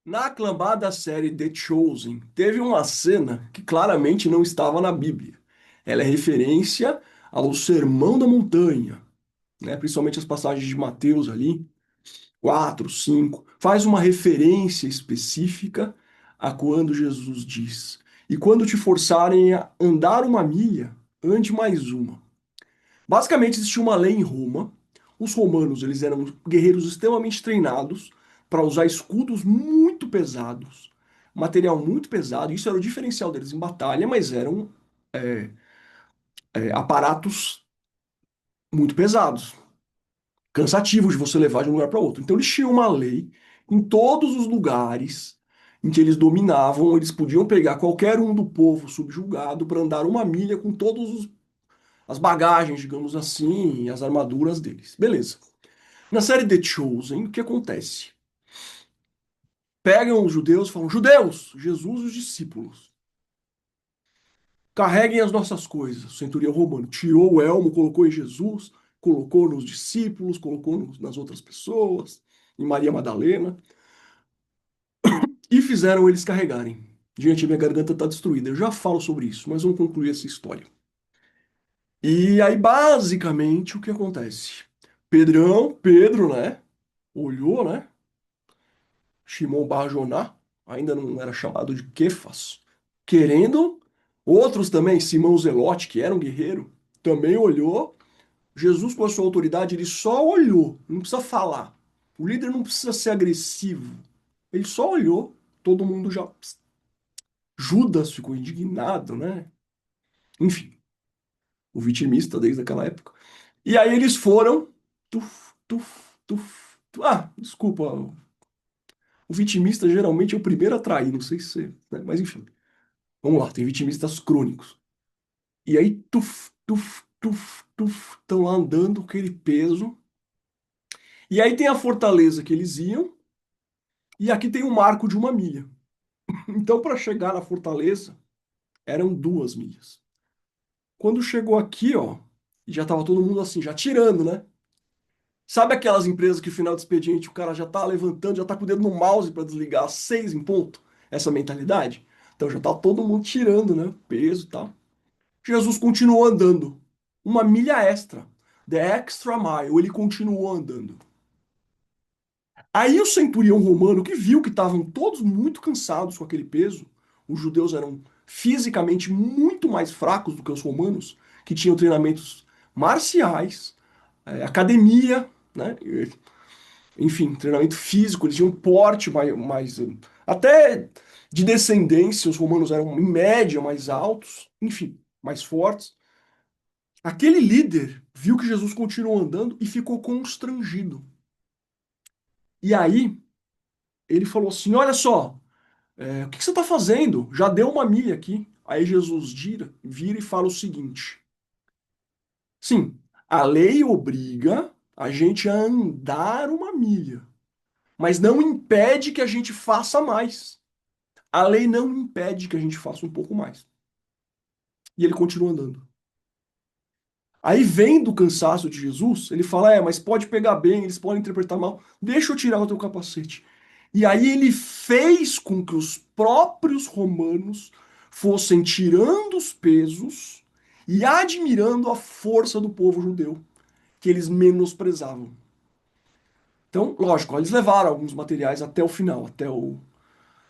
Na aclamada série The Chosen, teve uma cena que claramente não estava na Bíblia. Ela é referência ao Sermão da Montanha, né? Principalmente as passagens de Mateus ali, 4, 5, faz uma referência específica a quando Jesus diz: E quando te forçarem a andar uma milha, ande mais uma. Basicamente, existia uma lei em Roma. Os romanos, eles eram guerreiros extremamente treinados para usar escudos muito pesados, material muito pesado. Isso era o diferencial deles em batalha, mas eram aparatos muito pesados, cansativos de você levar de um lugar para outro. Então, eles tinham uma lei em todos os lugares em que eles dominavam, eles podiam pegar qualquer um do povo subjugado para andar uma milha com todas as bagagens, digamos assim, e as armaduras deles. Beleza. Na série The Chosen, o que acontece? Pegam os judeus e falam: Judeus, Jesus e os discípulos, carreguem as nossas coisas. O centurião romano tirou o elmo, colocou em Jesus, colocou nos discípulos, colocou nas outras pessoas, em Maria Madalena, e fizeram eles carregarem. Gente, minha garganta está destruída. Eu já falo sobre isso, mas vamos concluir essa história. E aí, basicamente, o que acontece? Pedro, né? Olhou, né? Shimon Bar Joná, ainda não era chamado de Quefas, querendo. Outros também, Simão Zelote, que era um guerreiro, também olhou. Jesus, com a sua autoridade, ele só olhou, não precisa falar. O líder não precisa ser agressivo. Ele só olhou, todo mundo já. Judas ficou indignado, né? Enfim, o vitimista desde aquela época. E aí eles foram. Tuf, tuf, tuf, desculpa. O vitimista geralmente é o primeiro a trair, não sei se você. Né? Mas enfim. Vamos lá, tem vitimistas crônicos. E aí, tuf, tuf, tuf, tuf, estão lá andando com aquele peso. E aí tem a fortaleza que eles iam, e aqui tem um marco de uma milha. Então, para chegar na fortaleza, eram 2 milhas. Quando chegou aqui, ó, e já tava todo mundo assim, já tirando, né? Sabe aquelas empresas que no final do expediente o cara já tá levantando, já tá com o dedo no mouse para desligar às 6 em ponto? Essa mentalidade? Então já tá todo mundo tirando, né? Peso e tal. Jesus continuou andando. Uma milha extra. The extra mile. Ele continuou andando. Aí o centurião romano, que viu que estavam todos muito cansados com aquele peso, os judeus eram fisicamente muito mais fracos do que os romanos, que tinham treinamentos marciais, academia, né? Enfim, treinamento físico, eles tinham um porte até de descendência, os romanos eram em média mais altos, enfim, mais fortes. Aquele líder viu que Jesus continuou andando e ficou constrangido. E aí ele falou assim: Olha só, o que que você está fazendo? Já deu uma milha aqui. Aí Jesus vira e fala o seguinte: Sim, a lei obriga a gente a andar uma milha, mas não impede que a gente faça mais. A lei não impede que a gente faça um pouco mais. E ele continua andando. Aí, vendo o cansaço de Jesus, ele fala: mas pode pegar bem, eles podem interpretar mal, deixa eu tirar o teu capacete. E aí, ele fez com que os próprios romanos fossem tirando os pesos e admirando a força do povo judeu, que eles menosprezavam. Então, lógico, eles levaram alguns materiais até o final,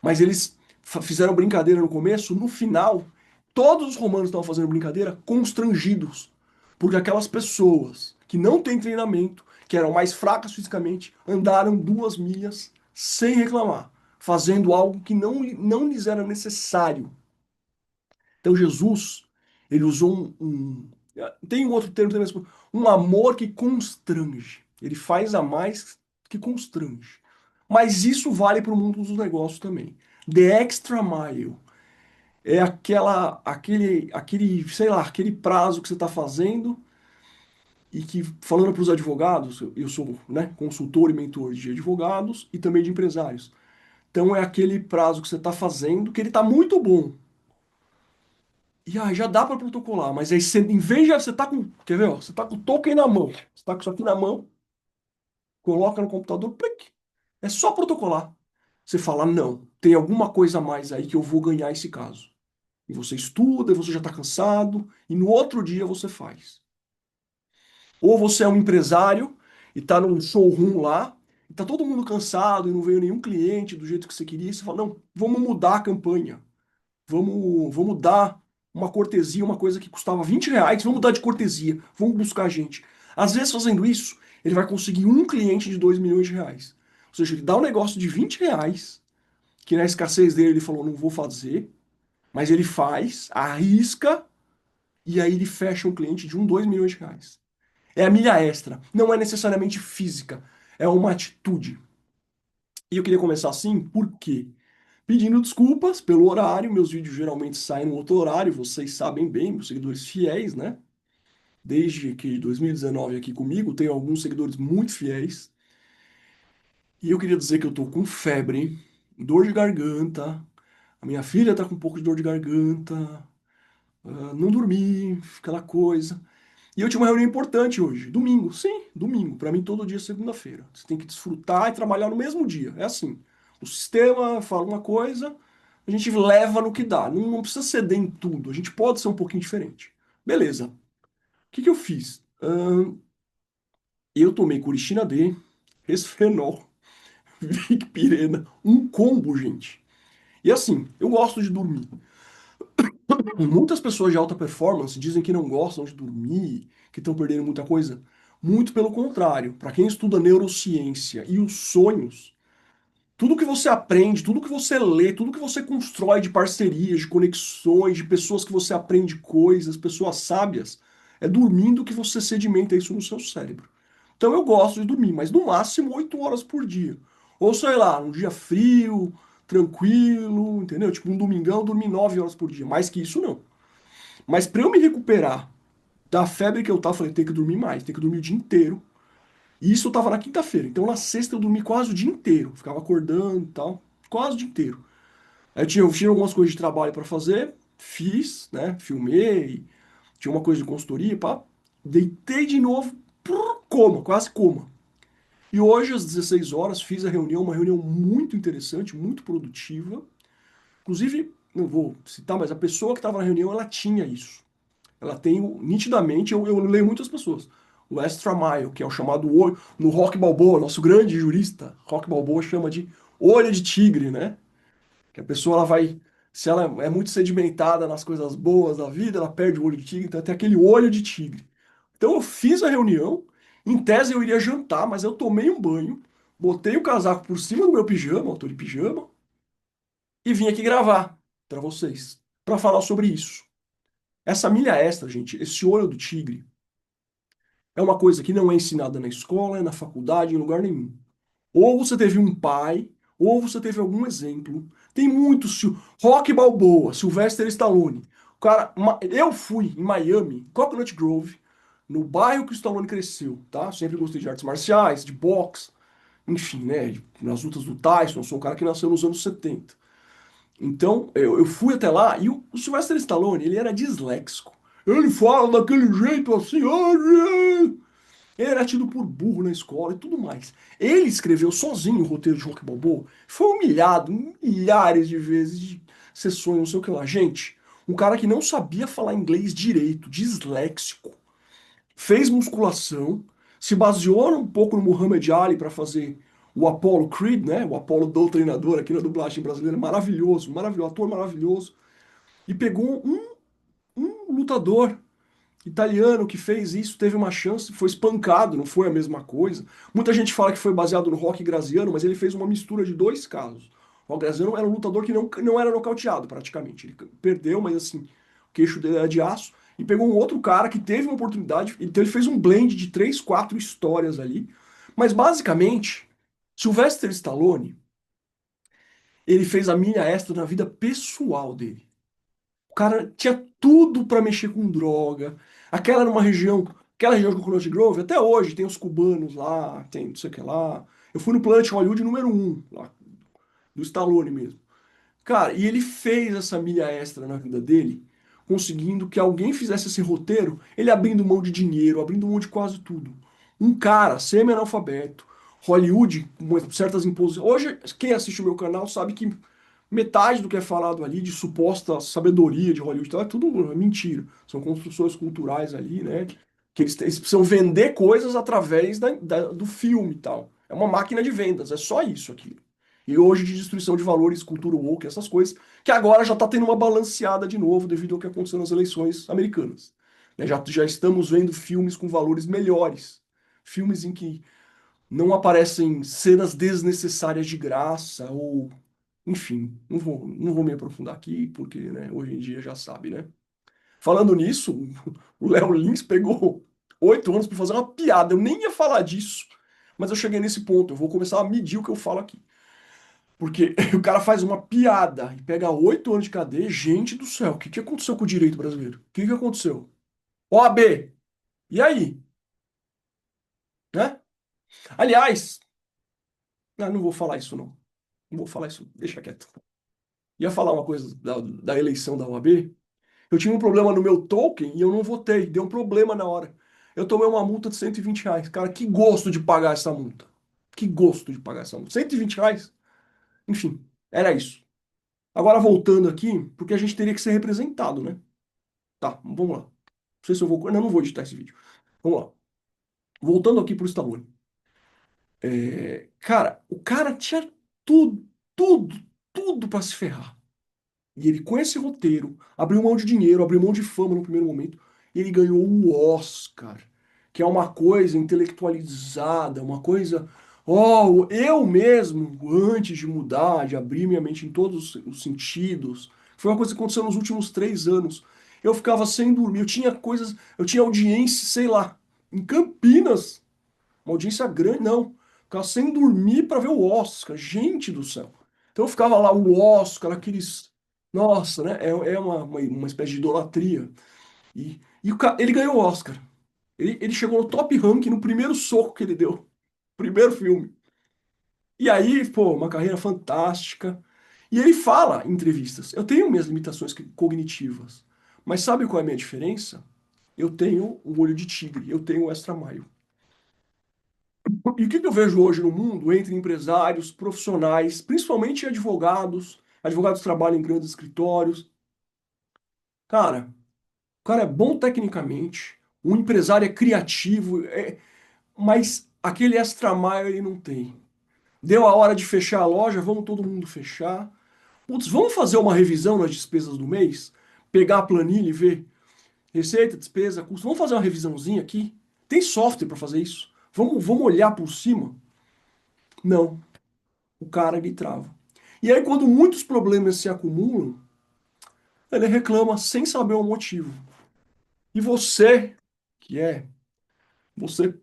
mas eles fizeram brincadeira no começo, no final, todos os romanos estavam fazendo brincadeira constrangidos. Porque aquelas pessoas que não têm treinamento, que eram mais fracas fisicamente, andaram 2 milhas sem reclamar, fazendo algo que não lhes era necessário. Então Jesus, ele usou tem um outro termo também, um amor que constrange. Ele faz a mais que constrange. Mas isso vale para o mundo dos negócios também. The extra mile é sei lá, aquele prazo que você está fazendo e que, falando para os advogados, eu sou, né, consultor e mentor de advogados e também de empresários. Então é aquele prazo que você está fazendo que ele está muito bom. E aí já dá para protocolar, mas aí você, em vez de você tá com, quer ver, ó, você tá com o token na mão, você tá com isso aqui na mão, coloca no computador, plic, é só protocolar. Você fala, não, tem alguma coisa a mais aí que eu vou ganhar esse caso. E você estuda, e você já está cansado, e no outro dia você faz. Ou você é um empresário e está num showroom lá, e tá todo mundo cansado e não veio nenhum cliente do jeito que você queria, e você fala, não, vamos mudar a campanha. Vamos dar uma cortesia, uma coisa que custava R$ 20, vamos dar de cortesia, vamos buscar gente. Às vezes, fazendo isso, ele vai conseguir um cliente de R$ 2 milhões. Ou seja, ele dá um negócio de R$ 20, que na escassez dele ele falou, não vou fazer, mas ele faz, arrisca, e aí ele fecha um cliente de R$ 2 milhões. É a milha extra. Não é necessariamente física, é uma atitude. E eu queria começar assim, por quê? Pedindo desculpas pelo horário, meus vídeos geralmente saem no outro horário, vocês sabem bem, meus seguidores fiéis, né? Desde que 2019 aqui comigo, tenho alguns seguidores muito fiéis. E eu queria dizer que eu tô com febre, dor de garganta, a minha filha tá com um pouco de dor de garganta, não dormi, aquela coisa. E eu tinha uma reunião importante hoje, domingo. Sim, domingo. Para mim, todo dia é segunda-feira. Você tem que desfrutar e trabalhar no mesmo dia. É assim. O sistema fala uma coisa, a gente leva no que dá. Não precisa ceder em tudo. A gente pode ser um pouquinho diferente. Beleza. O que que eu fiz? Eu tomei Curistina D, Resfenol, Vicpirena, um combo, gente. E assim, eu gosto de dormir. Muitas pessoas de alta performance dizem que não gostam de dormir, que estão perdendo muita coisa. Muito pelo contrário. Para quem estuda neurociência e os sonhos, tudo que você aprende, tudo que você lê, tudo que você constrói de parcerias, de conexões, de pessoas que você aprende coisas, pessoas sábias, é dormindo que você sedimenta isso no seu cérebro. Então eu gosto de dormir, mas no máximo 8 horas por dia. Ou sei lá, um dia frio, tranquilo, entendeu? Tipo um domingão, eu dormir 9 horas por dia. Mais que isso, não. Mas pra eu me recuperar da febre que eu tava, eu falei, tem que dormir mais, tem que dormir o dia inteiro. E isso eu tava na quinta-feira. Então na sexta eu dormi quase o dia inteiro. Ficava acordando e tal, quase o dia inteiro. Aí eu tinha algumas coisas de trabalho pra fazer, fiz, né? Filmei, tinha uma coisa de consultoria, pá. Deitei de novo, coma, quase coma. E hoje, às 16 horas, fiz a reunião, uma reunião muito interessante, muito produtiva. Inclusive, não vou citar, mas a pessoa que estava na reunião, ela tinha isso. Ela tem nitidamente, eu leio muitas pessoas. O extra mile, que é o chamado olho, no Rock Balboa, nosso grande jurista, Rock Balboa chama de olho de tigre, né? Que a pessoa ela vai, se ela é muito sedimentada nas coisas boas da vida, ela perde o olho de tigre, então tem aquele olho de tigre. Então eu fiz a reunião, em tese eu iria jantar, mas eu tomei um banho, botei o casaco por cima do meu pijama, eu tô de pijama, e vim aqui gravar para vocês, para falar sobre isso. Essa milha extra, gente, esse olho do tigre, é uma coisa que não é ensinada na escola, na faculdade, em lugar nenhum. Ou você teve um pai, ou você teve algum exemplo. Tem muitos. Rock Balboa, Sylvester Stallone. O cara, eu fui em Miami, Coconut Grove, no bairro que o Stallone cresceu, tá? Sempre gostei de artes marciais, de boxe, enfim, né? Nas lutas do Tyson, eu sou um cara que nasceu nos anos 70. Então, eu fui até lá e o Sylvester Stallone, ele era disléxico. Ele fala daquele jeito assim, "Ah, ele era tido por burro na escola e tudo mais. Ele escreveu sozinho o roteiro de Rock Balboa. Foi humilhado milhares de vezes de sessões, não sei o que lá. Gente, um cara que não sabia falar inglês direito, disléxico, fez musculação, se baseou um pouco no Muhammad Ali para fazer o Apollo Creed, né? O Apollo Doutrinador aqui na dublagem brasileira. Maravilhoso, maravilhoso, ator maravilhoso. E pegou um lutador italiano que fez isso, teve uma chance, foi espancado, não foi a mesma coisa. Muita gente fala que foi baseado no Rock Graziano, mas ele fez uma mistura de dois casos. O Rock Graziano era um lutador que não era nocauteado, praticamente. Ele perdeu, mas assim, o queixo dele era de aço. E pegou um outro cara que teve uma oportunidade, então ele fez um blend de três, quatro histórias ali. Mas basicamente, Sylvester Stallone, ele fez a milha extra na vida pessoal dele. O cara tinha tudo pra mexer com droga. Aquela era uma região, aquela região de Coconut Grove, até hoje tem os cubanos lá, tem não sei o que lá. Eu fui no Planet Hollywood número 1, lá, do Stallone mesmo. Cara, e ele fez essa milha extra na vida dele, conseguindo que alguém fizesse esse roteiro, ele abrindo mão de dinheiro, abrindo mão de quase tudo. Um cara semi-analfabeto, Hollywood, com certas imposições. Hoje, quem assiste o meu canal sabe que metade do que é falado ali de suposta sabedoria de Hollywood e tal, é tudo mentira. São construções culturais ali, né? Que eles precisam vender coisas através do filme e tal. É uma máquina de vendas, é só isso aqui. E hoje de destruição de valores, cultura woke, essas coisas, que agora já está tendo uma balanceada de novo devido ao que aconteceu nas eleições americanas. Né? Já estamos vendo filmes com valores melhores. Filmes em que não aparecem cenas desnecessárias de graça ou, enfim, não vou me aprofundar aqui porque, né, hoje em dia já sabe, né? Falando nisso, o Léo Lins pegou 8 anos para fazer uma piada. Eu nem ia falar disso, mas eu cheguei nesse ponto. Eu vou começar a medir o que eu falo aqui. Porque o cara faz uma piada e pega 8 anos de cadeia. Gente do céu, o que que aconteceu com o direito brasileiro? O que que aconteceu? OAB, e aí? Né? Aliás, não vou falar isso não. Não vou falar isso, deixa quieto. Ia falar uma coisa da eleição da OAB. Eu tinha um problema no meu token e eu não votei. Deu um problema na hora. Eu tomei uma multa de R$ 120. Cara, que gosto de pagar essa multa. Que gosto de pagar essa multa. R$ 120? Enfim, era isso. Agora voltando aqui, porque a gente teria que ser representado, né? Tá, vamos lá. Não sei se eu vou. Não vou editar esse vídeo. Vamos lá. Voltando aqui pro Stallone. Cara, o cara tinha tudo, tudo, tudo pra se ferrar. E ele, com esse roteiro, abriu mão de dinheiro, abriu mão de fama no primeiro momento, e ele ganhou o Oscar, que é uma coisa intelectualizada, uma coisa. Oh, eu mesmo, antes de mudar, de abrir minha mente em todos os sentidos, foi uma coisa que aconteceu nos últimos 3 anos. Eu ficava sem dormir, eu tinha coisas, eu tinha audiência, sei lá, em Campinas, uma audiência grande, não. Ficava sem dormir para ver o Oscar, gente do céu. Então eu ficava lá, o Oscar, aqueles. Nossa, né? É uma espécie de idolatria. Ele ganhou o Oscar. Ele chegou no top rank no primeiro soco que ele deu. Primeiro filme. E aí, pô, uma carreira fantástica. E ele fala em entrevistas: eu tenho minhas limitações cognitivas. Mas sabe qual é a minha diferença? Eu tenho o olho de tigre, eu tenho o extra mile. E o que que eu vejo hoje no mundo entre empresários, profissionais, principalmente advogados, advogados que trabalham em grandes escritórios. Cara, o cara é bom tecnicamente, um empresário é criativo, mas aquele extra mile ele não tem. Deu a hora de fechar a loja, vamos todo mundo fechar. Putz, vamos fazer uma revisão nas despesas do mês? Pegar a planilha e ver receita, despesa, custo. Vamos fazer uma revisãozinha aqui? Tem software para fazer isso? Vamos olhar por cima? Não. O cara ele trava. E aí, quando muitos problemas se acumulam, ele reclama sem saber o motivo. E que é, você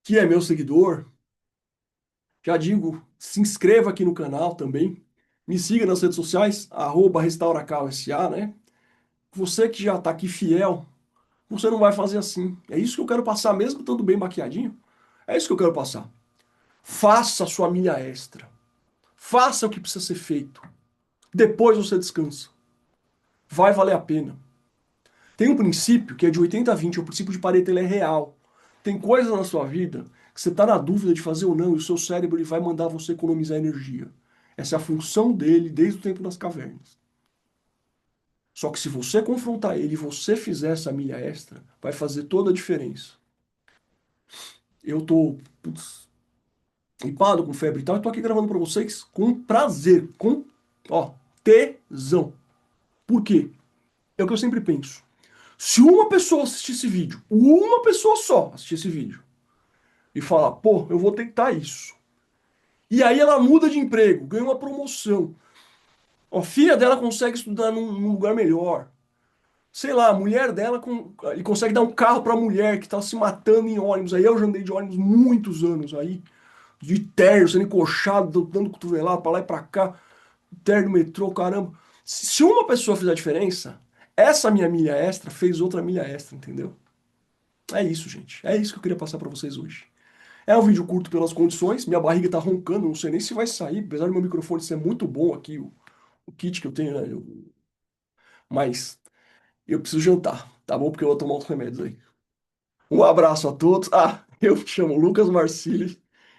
que é meu seguidor, já digo, se inscreva aqui no canal também. Me siga nas redes sociais, @RestauraCalSA, né? Você que já tá aqui fiel, você não vai fazer assim. É isso que eu quero passar, mesmo estando bem maquiadinho. É isso que eu quero passar. Faça a sua milha extra. Faça o que precisa ser feito. Depois você descansa. Vai valer a pena. Tem um princípio que é de 80-20, o princípio de Pareto, ele é real. Tem coisas na sua vida que você está na dúvida de fazer ou não, e o seu cérebro ele vai mandar você economizar energia. Essa é a função dele desde o tempo das cavernas. Só que se você confrontar ele e você fizer essa milha extra, vai fazer toda a diferença. Eu tô, putz, gripado, com febre e tal, e tô aqui gravando para vocês com prazer, com, ó, tesão. Por quê? É o que eu sempre penso. Se uma pessoa assistir esse vídeo, uma pessoa só assistir esse vídeo, e falar, pô, eu vou tentar isso. E aí ela muda de emprego, ganha uma promoção. A filha dela consegue estudar num lugar melhor. Sei lá, a mulher dela ele consegue dar um carro pra mulher que tá se matando em ônibus. Aí eu já andei de ônibus muitos anos aí, de terno, sendo encoxado, dando cotovelada pra lá e pra cá, terno, metrô, caramba. Se uma pessoa fizer a diferença, essa minha milha extra fez outra milha extra, entendeu? É isso, gente. É isso que eu queria passar pra vocês hoje. É um vídeo curto pelas condições, minha barriga tá roncando, não sei nem se vai sair, apesar do meu microfone ser muito bom aqui, o kit que eu tenho, né? Mas eu preciso jantar, tá bom? Porque eu vou tomar uns remédios aí. Um abraço a todos. Ah, eu me chamo Lucas Marcílio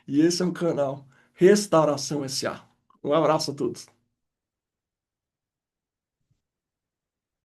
E esse é o canal Restauração SA. Um abraço a todos.